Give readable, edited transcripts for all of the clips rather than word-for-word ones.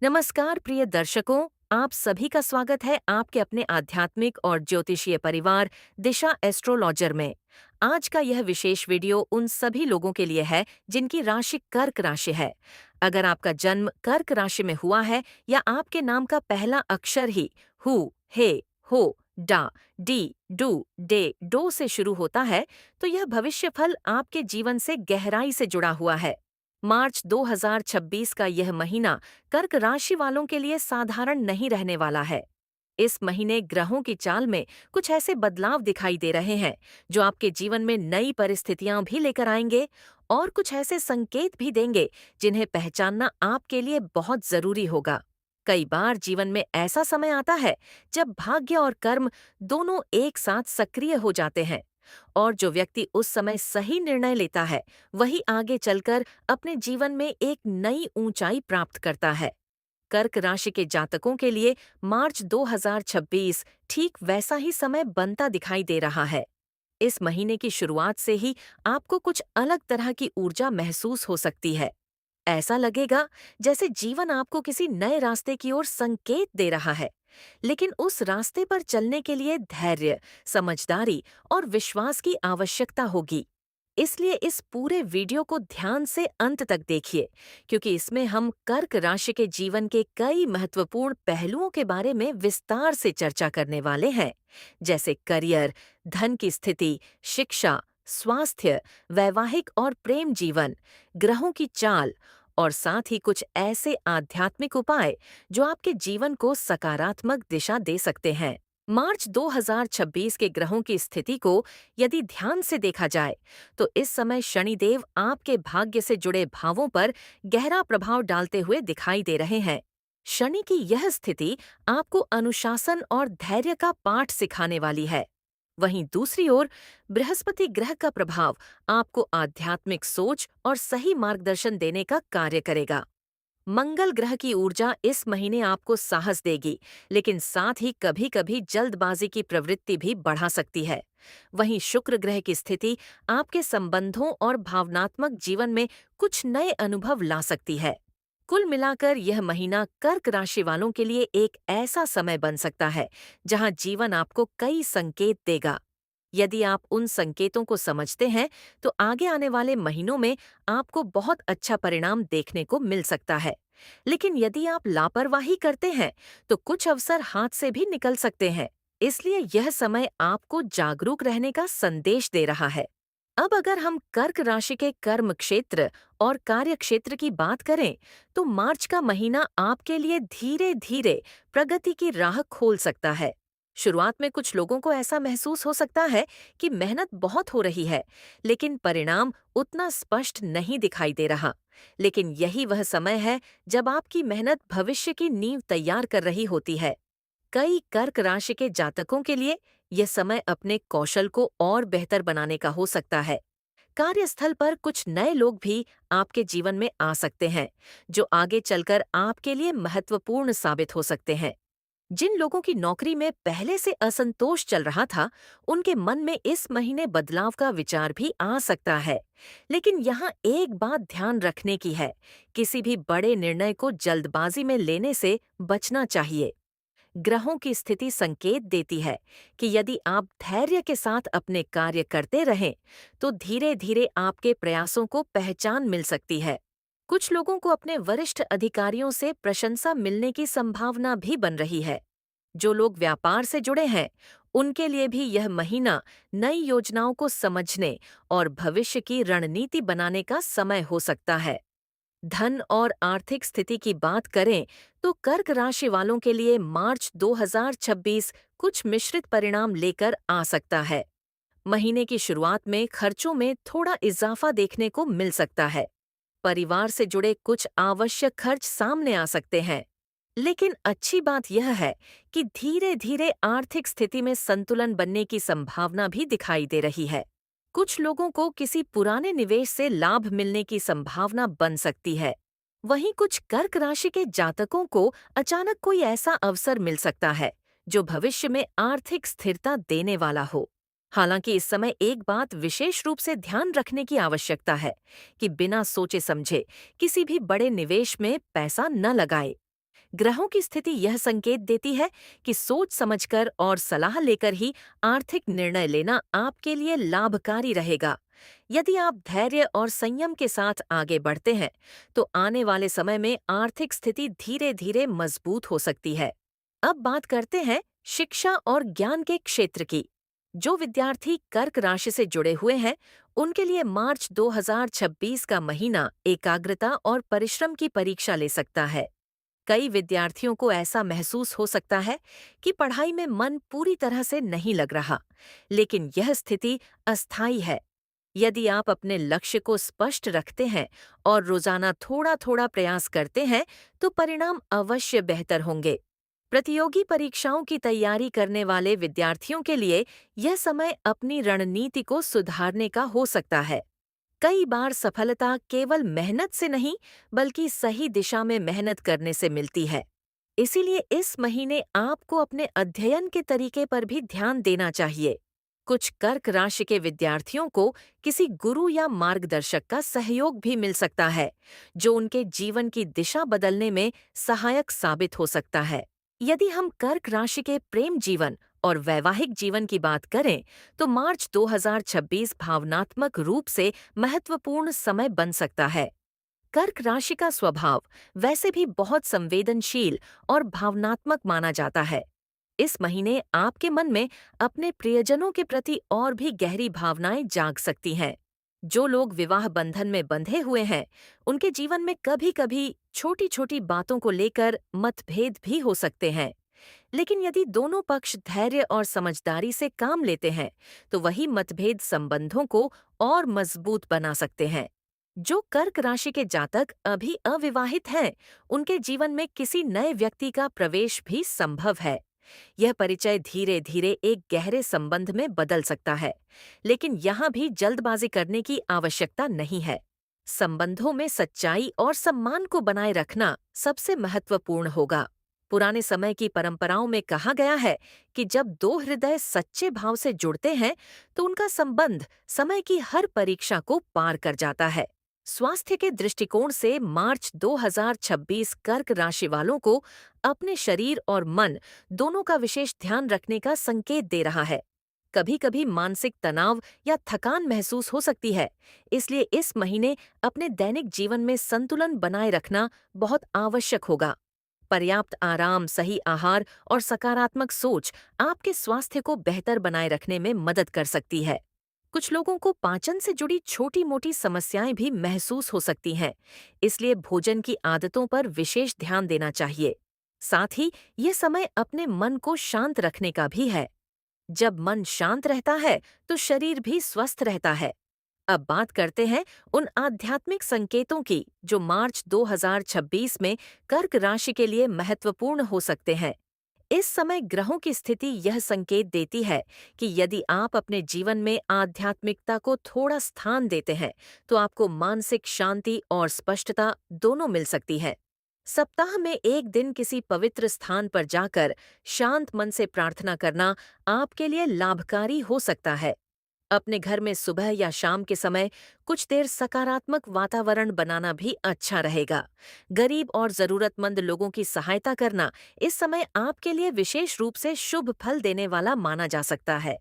नमस्कार प्रिय दर्शकों, आप सभी का स्वागत है आपके अपने आध्यात्मिक और ज्योतिषीय परिवार दिशा एस्ट्रोलॉजर में। आज का यह विशेष वीडियो उन सभी लोगों के लिए है जिनकी राशि कर्क राशि है। अगर आपका जन्म कर्क राशि में हुआ है या आपके नाम का पहला अक्षर ही हु, हे, हो, डा, डी, डू, डे, डो से शुरू होता है, तो यह भविष्यफल आपके जीवन से गहराई से जुड़ा हुआ है। मार्च 2026 का यह महीना कर्क राशि वालों के लिए साधारण नहीं रहने वाला है। इस महीने ग्रहों की चाल में कुछ ऐसे बदलाव दिखाई दे रहे हैं जो आपके जीवन में नई परिस्थितियां भी लेकर आएंगे और कुछ ऐसे संकेत भी देंगे जिन्हें पहचानना आपके लिए बहुत जरूरी होगा। कई बार जीवन में ऐसा समय आता है जब भाग्य और कर्म दोनों एक साथ सक्रिय हो जाते हैं, और जो व्यक्ति उस समय सही निर्णय लेता है वही आगे चलकर अपने जीवन में एक नई ऊंचाई प्राप्त करता है। कर्क राशि के जातकों के लिए मार्च 2026 ठीक वैसा ही समय बनता दिखाई दे रहा है। इस महीने की शुरुआत से ही आपको कुछ अलग तरह की ऊर्जा महसूस हो सकती है। ऐसा लगेगा जैसे जीवन आपको किसी नए रास्ते की ओर संकेत दे रहा है, लेकिन उस रास्ते पर चलने के लिए धैर्य, समझदारी और विश्वास की आवश्यकता होगी। इसलिए इस पूरे वीडियो को ध्यान से अंत तक देखिए, क्योंकि इसमें हम कर्क राशि के जीवन के कई महत्वपूर्ण पहलुओं के बारे में विस्तार से चर्चा करने वाले हैं, जैसे करियर, धन की स्थिति, शिक्षा, स्वास्थ्य, वैवाहिक और प्रेम जीवन, ग्रहों की चाल और साथ ही कुछ ऐसे आध्यात्मिक उपाय जो आपके जीवन को सकारात्मक दिशा दे सकते हैं। मार्च 2026 के ग्रहों की स्थिति को यदि ध्यान से देखा जाए तो इस समय शनिदेव आपके भाग्य से जुड़े भावों पर गहरा प्रभाव डालते हुए दिखाई दे रहे हैं। शनि की यह स्थिति आपको अनुशासन और धैर्य का पाठ सिखाने वाली है। वहीं दूसरी ओर बृहस्पति ग्रह का प्रभाव आपको आध्यात्मिक सोच और सही मार्गदर्शन देने का कार्य करेगा। मंगल ग्रह की ऊर्जा इस महीने आपको साहस देगी, लेकिन साथ ही कभी-कभी जल्दबाजी की प्रवृत्ति भी बढ़ा सकती है। वहीं शुक्र ग्रह की स्थिति आपके संबंधों और भावनात्मक जीवन में कुछ नए अनुभव ला सकती है। कुल मिलाकर यह महीना कर्क राशि वालों के लिए एक ऐसा समय बन सकता है जहां जीवन आपको कई संकेत देगा। यदि आप उन संकेतों को समझते हैं तो आगे आने वाले महीनों में आपको बहुत अच्छा परिणाम देखने को मिल सकता है। लेकिन यदि आप लापरवाही करते हैं तो कुछ अवसर हाथ से भी निकल सकते हैं। इसलिए यह समय आपको जागरूक रहने का संदेश दे रहा है। अब अगर हम कर्क राशि के कर्म क्षेत्र और कार्य क्षेत्र की बात करें तो मार्च का महीना आपके लिए धीरे धीरे प्रगति की राह खोल सकता है। शुरुआत में कुछ लोगों को ऐसा महसूस हो सकता है कि मेहनत बहुत हो रही है, लेकिन परिणाम उतना स्पष्ट नहीं दिखाई दे रहा। लेकिन यही वह समय है जब आपकी मेहनत भविष्य की नींव तैयार कर रही होती है। कई कर्क राशि के जातकों के लिए यह समय अपने कौशल को और बेहतर बनाने का हो सकता है। कार्यस्थल पर कुछ नए लोग भी आपके जीवन में आ सकते हैं, जो आगे चलकर आपके लिए महत्वपूर्ण साबित हो सकते हैं। जिन लोगों की नौकरी में पहले से असंतोष चल रहा था, उनके मन में इस महीने बदलाव का विचार भी आ सकता है। लेकिन यहाँ एक बात ध्यान रखने की है, किसी भी बड़े निर्णय को जल्दबाजी में लेने से बचना चाहिए। ग्रहों की स्थिति संकेत देती है कि यदि आप धैर्य के साथ अपने कार्य करते रहें, तो धीरे धीरे आपके प्रयासों को पहचान मिल सकती है। कुछ लोगों को अपने वरिष्ठ अधिकारियों से प्रशंसा मिलने की संभावना भी बन रही है। जो लोग व्यापार से जुड़े हैं, उनके लिए भी यह महीना नई योजनाओं को समझने और भविष्य की रणनीति बनाने का समय हो सकता है। धन और आर्थिक स्थिति की बात करें तो कर्क राशि वालों के लिए मार्च 2026 कुछ मिश्रित परिणाम लेकर आ सकता है। महीने की शुरुआत में खर्चों में थोड़ा इजाफा देखने को मिल सकता है। परिवार से जुड़े कुछ आवश्यक खर्च सामने आ सकते हैं। लेकिन अच्छी बात यह है कि धीरे धीरे आर्थिक स्थिति में संतुलन बनने की संभावना भी दिखाई दे रही है। कुछ लोगों को किसी पुराने निवेश से लाभ मिलने की संभावना बन सकती है। वहीं कुछ कर्क राशि के जातकों को अचानक कोई ऐसा अवसर मिल सकता है जो भविष्य में आर्थिक स्थिरता देने वाला हो। हालांकि इस समय एक बात विशेष रूप से ध्यान रखने की आवश्यकता है कि बिना सोचे समझे किसी भी बड़े निवेश में पैसा न लगाए। ग्रहों की स्थिति यह संकेत देती है कि सोच समझकर और सलाह लेकर ही आर्थिक निर्णय लेना आपके लिए लाभकारी रहेगा। यदि आप धैर्य और संयम के साथ आगे बढ़ते हैं, तो आने वाले समय में आर्थिक स्थिति धीरे धीरे मजबूत हो सकती है। अब बात करते हैं शिक्षा और ज्ञान के क्षेत्र की। जो विद्यार्थी कर्क राशि से जुड़े हुए हैं, उनके लिए मार्च 2026 का महीना एकाग्रता और परिश्रम की परीक्षा ले सकता है। कई विद्यार्थियों को ऐसा महसूस हो सकता है कि पढ़ाई में मन पूरी तरह से नहीं लग रहा, लेकिन यह स्थिति अस्थायी है। यदि आप अपने लक्ष्य को स्पष्ट रखते हैं और रोजाना थोड़ा थोड़ा प्रयास करते हैं, तो परिणाम अवश्य बेहतर होंगे। प्रतियोगी परीक्षाओं की तैयारी करने वाले विद्यार्थियों के लिए यह समय अपनी रणनीति को सुधारने का हो सकता है। कई बार सफलता केवल मेहनत से नहीं, बल्कि सही दिशा में मेहनत करने से मिलती है। इसीलिए इस महीने आपको अपने अध्ययन के तरीके पर भी ध्यान देना चाहिए। कुछ कर्क राशि के विद्यार्थियों को किसी गुरु या मार्गदर्शक का सहयोग भी मिल सकता है, जो उनके जीवन की दिशा बदलने में सहायक साबित हो सकता है। यदि हम कर्क राशि के प्रेम जीवन और वैवाहिक जीवन की बात करें, तो मार्च 2026 भावनात्मक रूप से महत्वपूर्ण समय बन सकता है। कर्क राशि का स्वभाव वैसे भी बहुत संवेदनशील और भावनात्मक माना जाता है। इस महीने आपके मन में अपने प्रियजनों के प्रति और भी गहरी भावनाएं जाग सकती हैं। जो लोग विवाह बंधन में बंधे हुए हैं, उनके जीवन में कभी-कभी छोटी-छोटी बातों को लेकर मतभेद भी हो सकते हैं। लेकिन यदि दोनों पक्ष धैर्य और समझदारी से काम लेते हैं, तो वही मतभेद संबंधों को और मजबूत बना सकते हैं। जो कर्क राशि के जातक अभी अविवाहित हैं, उनके जीवन में किसी नए व्यक्ति का प्रवेश भी संभव है। यह परिचय धीरे धीरे एक गहरे संबंध में बदल सकता है, लेकिन यहाँ भी जल्दबाजी करने की आवश्यकता नहीं है। संबंधों में सच्चाई और सम्मान को बनाए रखना सबसे महत्वपूर्ण होगा। पुराने समय की परंपराओं में कहा गया है कि जब दो हृदय सच्चे भाव से जुड़ते हैं, तो उनका संबंध समय की हर परीक्षा को पार कर जाता है। स्वास्थ्य के दृष्टिकोण से मार्च 2026 कर्क राशि वालों को अपने शरीर और मन दोनों का विशेष ध्यान रखने का संकेत दे रहा है। कभी कभी मानसिक तनाव या थकान महसूस हो सकती है, इसलिए इस महीने अपने दैनिक जीवन में संतुलन बनाए रखना बहुत आवश्यक होगा। पर्याप्त आराम, सही आहार और सकारात्मक सोच आपके स्वास्थ्य को बेहतर बनाए रखने में मदद कर सकती है। कुछ लोगों को पाचन से जुड़ी छोटी-मोटी समस्याएं भी महसूस हो सकती हैं, इसलिए भोजन की आदतों पर विशेष ध्यान देना चाहिए। साथ ही ये समय अपने मन को शांत रखने का भी है। जब मन शांत रहता है, तो शरीर भी स्वस्थ रहता है। अब बात करते हैं उन आध्यात्मिक संकेतों की जो मार्च 2026 में कर्क राशि के लिए महत्वपूर्ण हो सकते हैं। इस समय ग्रहों की स्थिति यह संकेत देती है कि यदि आप अपने जीवन में आध्यात्मिकता को थोड़ा स्थान देते हैं, तो आपको मानसिक शांति और स्पष्टता दोनों मिल सकती है। सप्ताह में एक दिन किसी पवित्र स्थान पर जाकर शांत मन से प्रार्थना करना आपके लिए लाभकारी हो सकता है। अपने घर में सुबह या शाम के समय कुछ देर सकारात्मक वातावरण बनाना भी अच्छा रहेगा। गरीब और जरूरतमंद लोगों की सहायता करना इस समय आपके लिए विशेष रूप से शुभ फल देने वाला माना जा सकता है।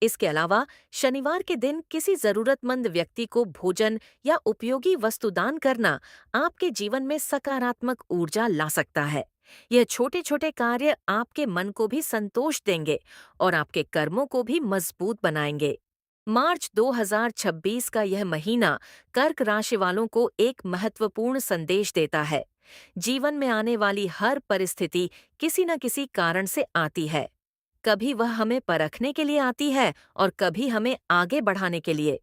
इसके अलावा शनिवार के दिन किसी जरूरतमंद व्यक्ति को भोजन या उपयोगी वस्तु दान करना आपके जीवन में सकारात्मक ऊर्जा ला सकता है। यह छोटे छोटे कार्य आपके मन को भी संतोष देंगे और आपके कर्मों को भी मजबूत बनाएंगे। मार्च 2026 का यह महीना कर्क राशि वालों को एक महत्वपूर्ण संदेश देता है। जीवन में आने वाली हर परिस्थिति किसी न किसी कारण से आती है। कभी वह हमें परखने के लिए आती है और कभी हमें आगे बढ़ाने के लिए।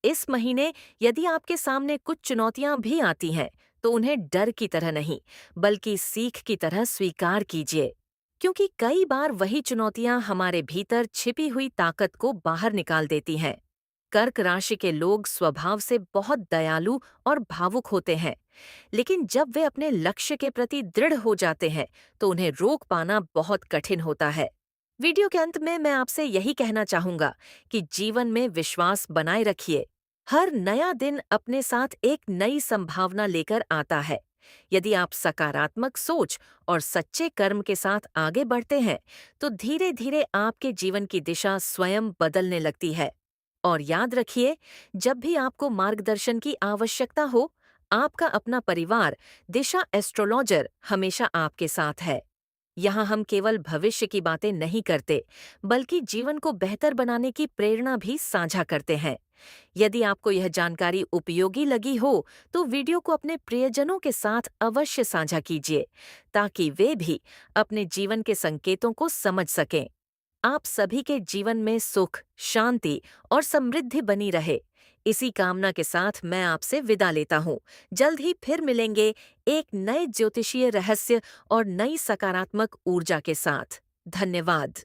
इस महीने यदि आपके सामने कुछ चुनौतियां भी आती हैं, तो उन्हें डर की तरह नहीं, बल्कि सीख की तरह स्वीकार कीजिए। क्योंकि कई बार वही चुनौतियां हमारे भीतर छिपी हुई ताकत को बाहर निकाल देती हैं। कर्क राशि के लोग स्वभाव से बहुत दयालु और भावुक होते हैं, लेकिन जब वे अपने लक्ष्य के प्रति दृढ़ हो जाते हैं, तो उन्हें रोक पाना बहुत कठिन होता है। वीडियो के अंत में मैं आपसे यही कहना चाहूंगा कि जीवन में विश्वास बनाए रखिए। हर नया दिन अपने साथ एक नई संभावना लेकर आता है। यदि आप सकारात्मक सोच और सच्चे कर्म के साथ आगे बढ़ते हैं, तो धीरे धीरे आपके जीवन की दिशा स्वयं बदलने लगती है। और याद रखिए, जब भी आपको मार्गदर्शन की आवश्यकता हो, आपका अपना परिवार दिशा एस्ट्रोलॉजर हमेशा आपके साथ है। यहाँ हम केवल भविष्य की बातें नहीं करते, बल्कि जीवन को बेहतर बनाने की प्रेरणा भी साझा करते हैं। यदि आपको यह जानकारी उपयोगी लगी हो, तो वीडियो को अपने प्रियजनों के साथ अवश्य साझा कीजिए, ताकि वे भी अपने जीवन के संकेतों को समझ सकें। आप सभी के जीवन में सुख, शांति और समृद्धि बनी रहे। इसी कामना के साथ मैं आपसे विदा लेता हूँ। जल्द ही फिर मिलेंगे एक नए ज्योतिषीय रहस्य और नई सकारात्मक ऊर्जा के साथ। धन्यवाद।